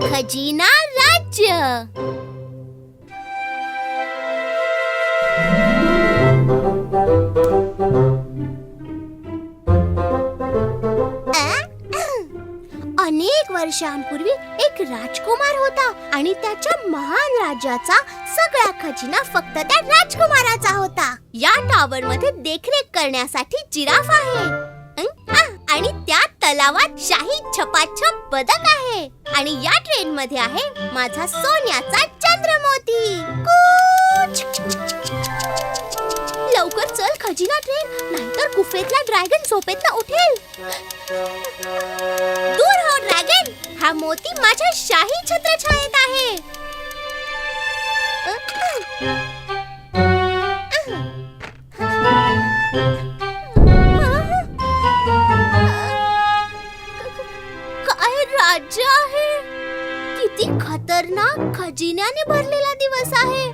खजिना राज्य. अनेक वर्षांपूर्वी एक राजकुमार होता आणि त्याच्या महान राज्याचा सगळा खजिना फक्त त्या राजकुमाराचा होता. या टॉवर मध्ये देखरेख करण्यासाठी जिराफ आहे आणि त्या तलावात शाही छपाछप बदक आहे आणि या ट्रेन मध्ये आहे माझा सोन्याचा चंद्रमोती. लवकर चल खजिना ट्रेन, नाहीतर गुफेतला ड्रॅगन झोपेतनं उठेल. दूर हो ड्रॅगन, हा मोती माझ्या शाही छत्रछायेत आहे. काय राज्य आहे, किती खतरनाक खजिन्याने भरलेला दिवस आहे.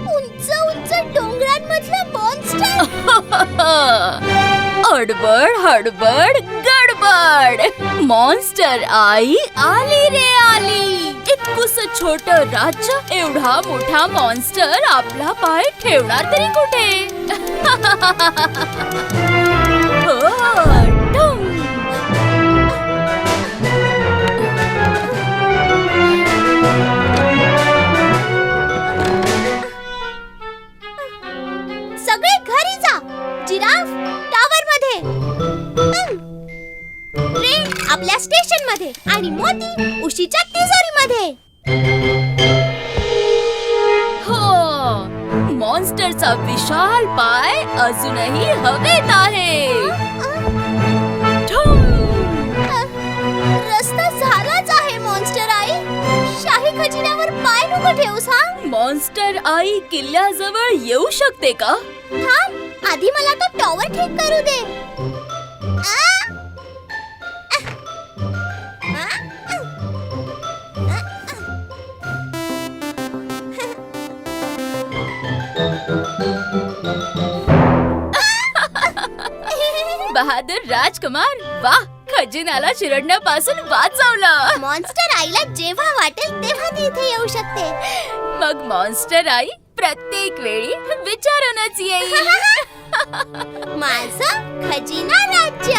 उंच उंच डोंगरांमधलं मॉन्स्टर. हडबड हडबड गडबड, मॉन्स्टर आई आली रे आली. इतकुस छोट राज्य, एवढा मोठा मॉन्स्टर आपला पाय ठेवणार तरी कुठे? सगळे घरी जा. जिराफ टॉवर मध्ये, ट्रेन आपल्या स्टेशन मध्ये आणि मोती उशीच्या तिजोरी मध्ये. हो, मॉन्स्टरचा विशाल पाय अजूनही हवेत आहे. रस्ता झालाच आहे मॉन्स्टर आई. शाही खजिन्यावर पाय नको ठेवूस हा. मॉन्स्टर आई किल्ल्याजवळ येऊ शकते का? थांब, आधी मला तो टॉवर ठीक करू दे. बहादूर राजकुमार, वाह, खजिन्याला चिरडण्यापासून वाचवलं. मॉन्स्टर आईला जेव्हा वाटेल तेव्हा ती इथे येऊ शकते. मग मॉन्स्टर आई प्रत्येक वेळी विचारूनच येईल. माझं खजिना राज्य.